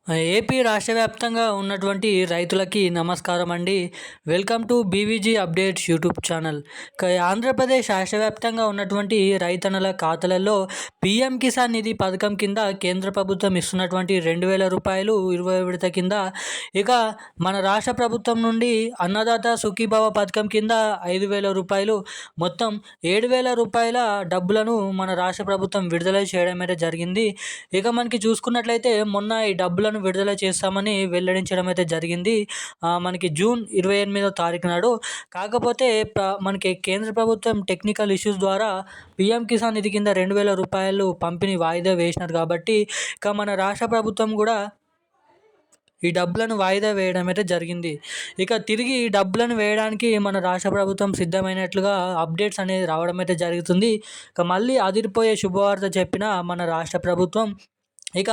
AP రాష్ట్ర వ్యాప్తంగా ఉన్నటువంటి రైతులకి నమస్కారం అండి. Welcome to BVG updates YouTube channel. Andhra Pradesh రాష్ట్ర వ్యాప్తంగా ఉన్నటువంటి రైతన్నల ఖాతాలలో పీఎం కిసాన్ నిధి పథకం కింద కేంద్ర ప్రభుత్వం ఇస్తున్నటువంటి 2,000 రూపాయలు 20 విడత కింద, ఇక మన రాష్ట్ర ప్రభుత్వం నుండి అన్నదాత సుఖీభవ పథకం కింద 5,000 రూపాయలు, మొత్తం 7,000 రూపాయల డబ్బులను మన రాష్ట్ర ప్రభుత్వం విడుదల చేయడం అయితే జరిగింది. ఇక మనకి చూసుకున్నట్లయితే మొన్న ఈ డబ్బులను విడుదల చేస్తామని వెల్లడించడం అయితే జరిగింది. మనకి జూన్ 28వ తారీఖు నాడు. కాకపోతే మనకి కేంద్ర ప్రభుత్వం టెక్నికల్ ఇష్యూస్ ద్వారా పీఎం కిసాన్ నిధి కింద 2,000 రూపాయలు పంపిణీ వాయిదా వేసినారు కాబట్టి, ఇక మన రాష్ట్ర ప్రభుత్వం కూడా ఈ డబ్బులను వాయిదా వేయడం అయితే జరిగింది. ఇక తిరిగి ఈ డబ్బులను వేయడానికి మన రాష్ట్ర ప్రభుత్వం సిద్ధమైనట్లుగా అప్డేట్స్ అనేది రావడం అయితే జరుగుతుంది. ఇక మళ్ళీ అదిరిపోయే శుభవార్త చెప్పిన మన రాష్ట్ర ప్రభుత్వం, ఇక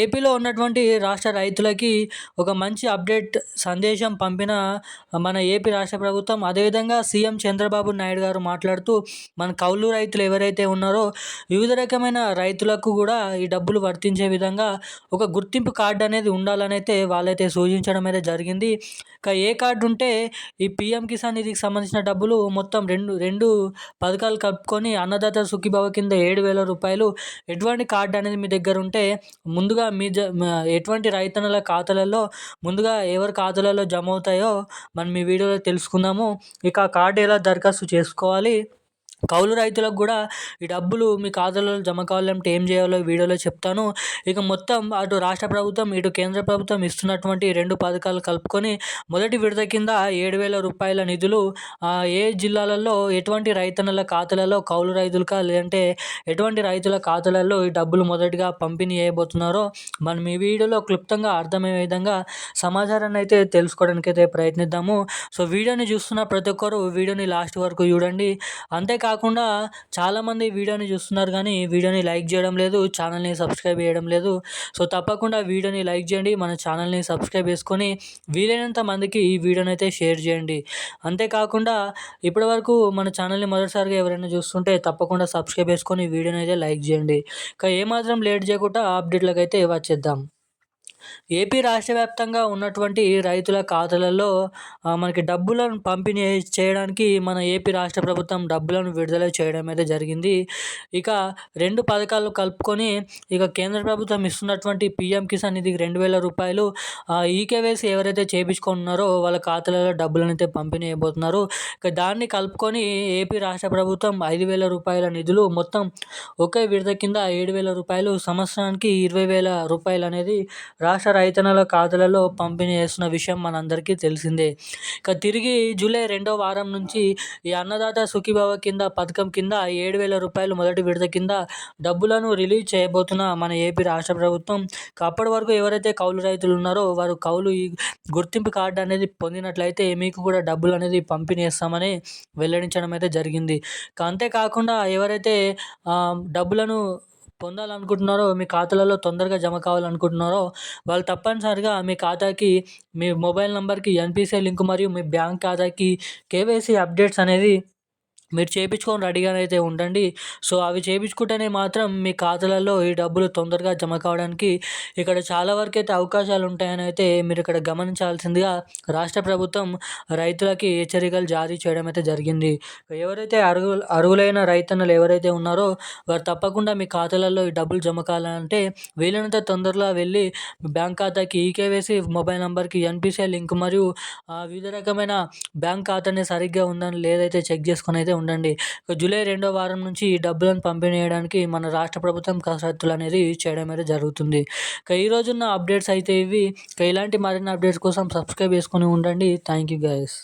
ఏపీలో ఉన్నటువంటి రాష్ట్ర రైతులకి ఒక మంచి అప్డేట్ సందేశం పంపిన మన ఏపీ రాష్ట్ర ప్రభుత్వం. అదేవిధంగా సీఎం చంద్రబాబు నాయుడు గారు మాట్లాడుతూ, మన కౌలు రైతులు ఎవరైతే ఉన్నారో వివిధ రకమైన రైతులకు కూడా ఈ డబ్బులు వర్తించే విధంగా ఒక గుర్తింపు కార్డు అనేది ఉండాలని అయితే వాళ్ళైతే సూచించడం అయితే జరిగింది. ఇక ఏ కార్డు ఉంటే ఈ పీఎం కిసాన్ నిధికి సంబంధించిన డబ్బులు మొత్తం రెండు రెండు పథకాలు కలుపుకొని అన్నదాత సుఖీభవ కింద 7,000 రూపాయలు ఎటువంటి కార్డు అనేది మీ దగ్గర ఉంటే ముందుగా ఎటువంటి రైతన్నల ఖాతాలలో ముందుగా ఎవరి ఖాతాలలో జమ అవుతాయో మనం ఈ వీడియోలో తెలుసుకుందాము. ఇక ఆ కార్డు ఎలా దరఖాస్తు చేసుకోవాలి, కౌలు రైతులకు కూడా ఈ డబ్బులు మీ ఖాతాలలో జమ కావాలంటే ఏం చేయాలో వీడియోలో చెప్తాను. ఇక మొత్తం అటు రాష్ట్ర ప్రభుత్వం ఇటు కేంద్ర ప్రభుత్వం ఇస్తున్నటువంటి 2 పథకాలు కలుపుకొని మొదటి విడత కింద 7,000 రూపాయల నిధులు ఏ జిల్లాలలో ఎటువంటి రైతన్నల ఖాతాలలో కౌలు రైతులకా లేదంటే ఎటువంటి రైతుల ఖాతాలలో ఈ డబ్బులు మొదటిగా పంపిణీ చేయబోతున్నారో మనం ఈ వీడియోలో క్లుప్తంగా అర్థమయ్యే విధంగా సమాచారాన్ని అయితే తెలుసుకోవడానికి అయితే ప్రయత్నిద్దాము. సో వీడియోని చూస్తున్న ప్రతి ఒక్కరు వీడియోని లాస్ట్ వరకు చూడండి. అంతేకాకుండా చాలామంది వీడియోని చూస్తున్నారు కానీ వీడియోని లైక్ చేయడం లేదు, ఛానల్ని సబ్స్క్రైబ్ చేయడం లేదు. సో తప్పకుండా వీడియోని లైక్ చేయండి, మన ఛానల్ని సబ్స్క్రైబ్ చేసుకొని వీలైనంత మందికి ఈ వీడియోని అయితే షేర్ చేయండి. అంతేకాకుండా ఇప్పటివరకు మన ఛానల్ని మొదటిసారిగా ఎవరైనా చూస్తుంటే తప్పకుండా సబ్స్క్రైబ్ చేసుకొని వీడియోని అయితే లైక్ చేయండి. ఇక ఏమాత్రం లేట్ చేయకుండా అప్డేట్లకు అయితే వచ్చేద్దాం. ఏపీ రాష్ట్ర వ్యాప్తంగా ఉన్నటువంటి రైతుల ఖాతాలలో మనకి డబ్బులను పంపిణీ చేయడానికి మన ఏపీ రాష్ట్ర ప్రభుత్వం డబ్బులను విడుదల చేయడం అయితే జరిగింది. ఇక 2 పథకాలు కలుపుకొని ఇక కేంద్ర ప్రభుత్వం ఇస్తున్నటువంటి పీఎం కిసాన్ నిధికి 2,000 రూపాయలు, ఈకేవైసీ ఎవరైతే చేయించుకున్నారో వాళ్ళ ఖాతాలలో డబ్బులను అయితే పంపిణీ చేయబోతున్నారు. ఇక దాన్ని కలుపుకొని ఏపీ రాష్ట్ర ప్రభుత్వం 5,000 రూపాయల నిధులు మొత్తం ఒకే విడత కింద 7,000 రూపాయలు, సంవత్సరానికి 20,000 రూపాయలు అనేది రాష్ట్ర రైతన్నల ఖాతాలలో పంపిణీ చేస్తున్న విషయం మనందరికీ తెలిసిందే. ఇక తిరిగి జూలై 2వ వారం నుంచి ఈ అన్నదాత సుఖీభవ కింద పథకం కింద 7,000 రూపాయలు మొదటి విడత కింద డబ్బులను రిలీజ్ చేయబోతున్న మన ఏపీ రాష్ట్ర ప్రభుత్వం. అప్పటి వరకు ఎవరైతే కౌలు రైతులు ఉన్నారో వారు కౌలు ఈ గుర్తింపు కార్డు అనేది పొందినట్లయితే మీకు కూడా డబ్బులు అనేది పంపిణీ చేస్తామని వెల్లడించడం అయితే జరిగింది. అంతేకాకుండా ఎవరైతే డబ్బులను పొందాలనుకుంటున్నారో, మీ ఖాతాలలో తొందరగా జమ కావాలనుకుంటున్నారో వాళ్ళు తప్పనిసరిగా మీ ఖాతాకి మీ మొబైల్ నంబర్కి ఎన్పిసిఐ లింక్ మరియు మీ బ్యాంక్ ఖాతాకి కేవైసీ అప్డేట్స్ అనేది మీరు చేయించుకొని రెడీగానైతే ఉండండి. సో అవి చేయించుకుంటేనే మాత్రం మీ ఖాతాలలో ఈ డబ్బులు తొందరగా జమ కావడానికి ఇక్కడ చాలా వరకు అయితే అవకాశాలు ఉంటాయని అయితే మీరు ఇక్కడ గమనించాల్సిందిగా రాష్ట్ర ప్రభుత్వం రైతులకి హెచ్చరికలు జారీ చేయడం అయితే జరిగింది. ఎవరైతే అర్హులైన రైతన్నలు ఎవరైతే ఉన్నారో వారు తప్పకుండా మీ ఖాతాలలో ఈ డబ్బులు జమ కావాలంటే వీలైనంత తొందరగా వెళ్ళి బ్యాంక్ ఖాతాకి ఈకేవైసీ మొబైల్ నంబర్కి ఎన్పిసిఐ లింక్ మరియు వివిధ రకమైన బ్యాంక్ ఖాతాని సరిగ్గా ఉందని లేదైతే చెక్ చేసుకొని అయితే ఉండండి. జూలై 2వ వారం నుంచి ఈ డబ్బులను పంపిణీ చేయడానికి మన రాష్ట్ర ప్రభుత్వం కసరత్తులు అనేది చేయడం అయితే జరుగుతుంది. ఈ రోజున్న అప్డేట్స్ అయితే ఇవి. ఇలాంటి మరిన్ని అప్డేట్స్ కోసం సబ్స్క్రైబ్ చేసుకొని ఉండండి. Thank you guys.